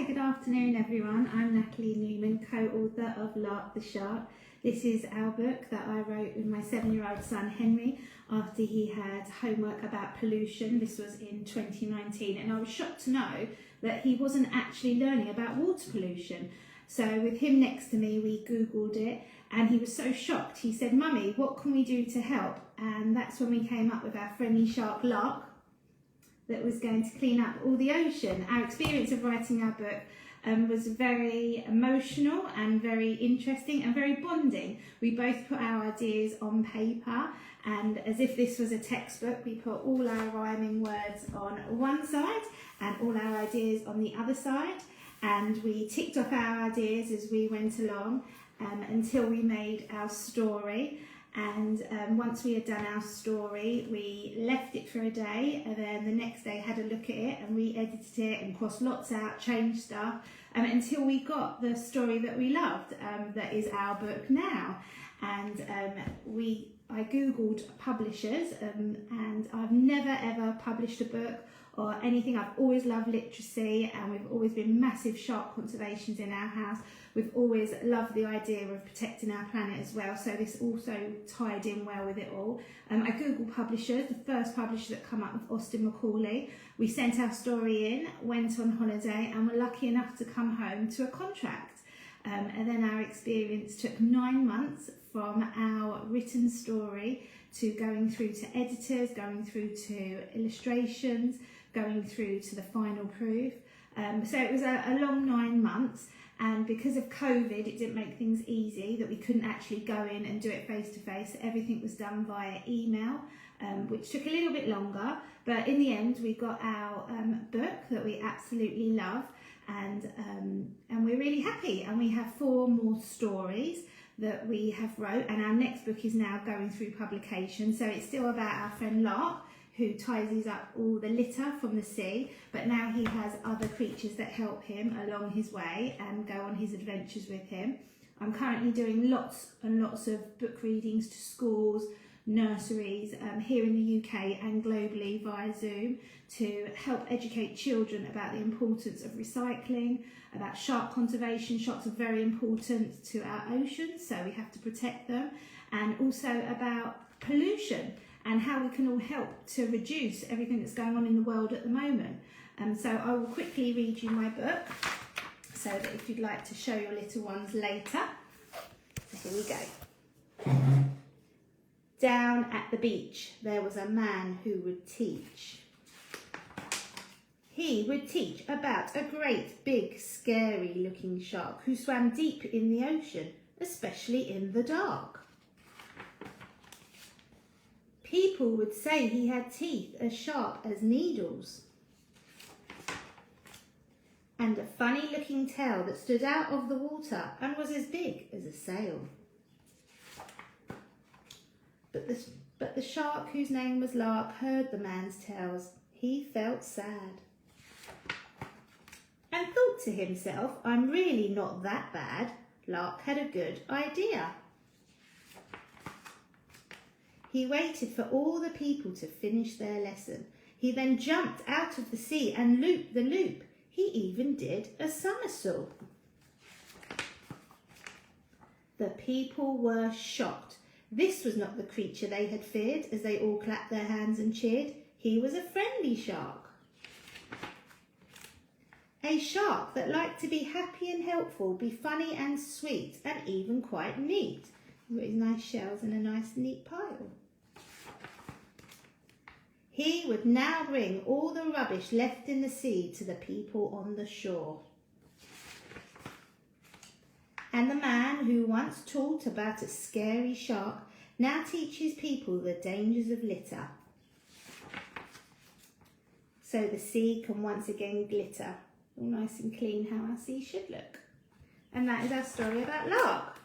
Hi, good afternoon everyone. I'm Natalie Newman, co-author of Lark the Shark. This is our book that I wrote with my 7-year-old son Henry after he had homework about pollution. This was in 2019, and I was shocked to know that he wasn't actually learning about water pollution. So with him next to me, we Googled it, and he was so shocked. He said, "Mummy, what can we do to help?" And that's when we came up with our friendly shark Lark that was going to clean up all the ocean. Our experience of writing our book was very emotional and very interesting and very bonding. We both put our ideas on paper, and as if this was a textbook, we put all our rhyming words on one side and all our ideas on the other side, and we ticked off our ideas as we went along until we made our story. And once we had done our story, we left it for a day, and then the next day had a look at it and re-edited it and crossed lots out, changed stuff, until we got the story that we loved, that is our book now. And I Googled publishers, and I've never ever published a book or anything. I've always loved literacy, and we've always been massive shark conservations in our house. We've always loved the idea of protecting our planet as well, so this also tied in well with it all. I Googled publishers. The first publisher that came up was Austin Macaulay. We sent our story in, went on holiday, and were lucky enough to come home to a contract. And then our experience took 9 months from our written story to going through to editors, going through to illustrations, going through to the final proof. So it was a long 9 months, and because of COVID it didn't make things easy, that we couldn't actually go in and do it face to face. Everything was done via email, which took a little bit longer, but in the end we got our book that we absolutely love, and we're really happy. And we have 4 more stories that we have wrote, and our next book is now going through publication. So it's still about our friend Lark, who tidies up all the litter from the sea, but now he has other creatures that help him along his way and go on his adventures with him. I'm currently doing lots and lots of book readings to schools, nurseries here in the UK and globally via Zoom, to help educate children about the importance of recycling, about shark conservation. Sharks are very important to our oceans, so we have to protect them, and also about pollution and how we can all help to reduce everything that's going on in the world at the moment. So I will quickly read you my book, so that if you'd like to show your little ones later. So here we go. Down at the beach there was a man who would teach. He would teach about a great big scary looking shark who swam deep in the ocean, especially in the dark. People would say he had teeth as sharp as needles, and a funny looking tail that stood out of the water and was as big as a sail. But the shark, whose name was Lark, heard the man's tales. He felt sad and thought to himself, "I'm really not that bad." Lark had a good idea. He waited for all the people to finish their lesson. He then jumped out of the sea and looped the loop. He even did a somersault. The people were shocked. This was not the creature they had feared, as they all clapped their hands and cheered. He was a friendly shark. A shark that liked to be happy and helpful, be funny and sweet, and even quite neat. He's got his nice shells in a nice neat pile. He would now bring all the rubbish left in the sea to the people on the shore. And the man who once taught about a scary shark now teaches people the dangers of litter, so the sea can once again glitter, all nice and clean, how our sea should look. And that is our story about Lark.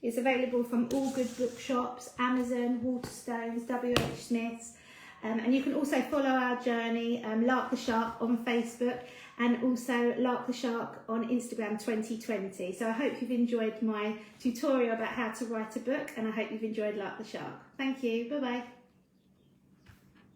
It's available from all good bookshops, Amazon, Waterstones, WH Smith's, and you can also follow our journey, Lark the Shark on Facebook, and also Lark the Shark on Instagram 2020. So I hope you've enjoyed my tutorial about how to write a book, and I hope you've enjoyed Lark the Shark. Thank you, bye bye.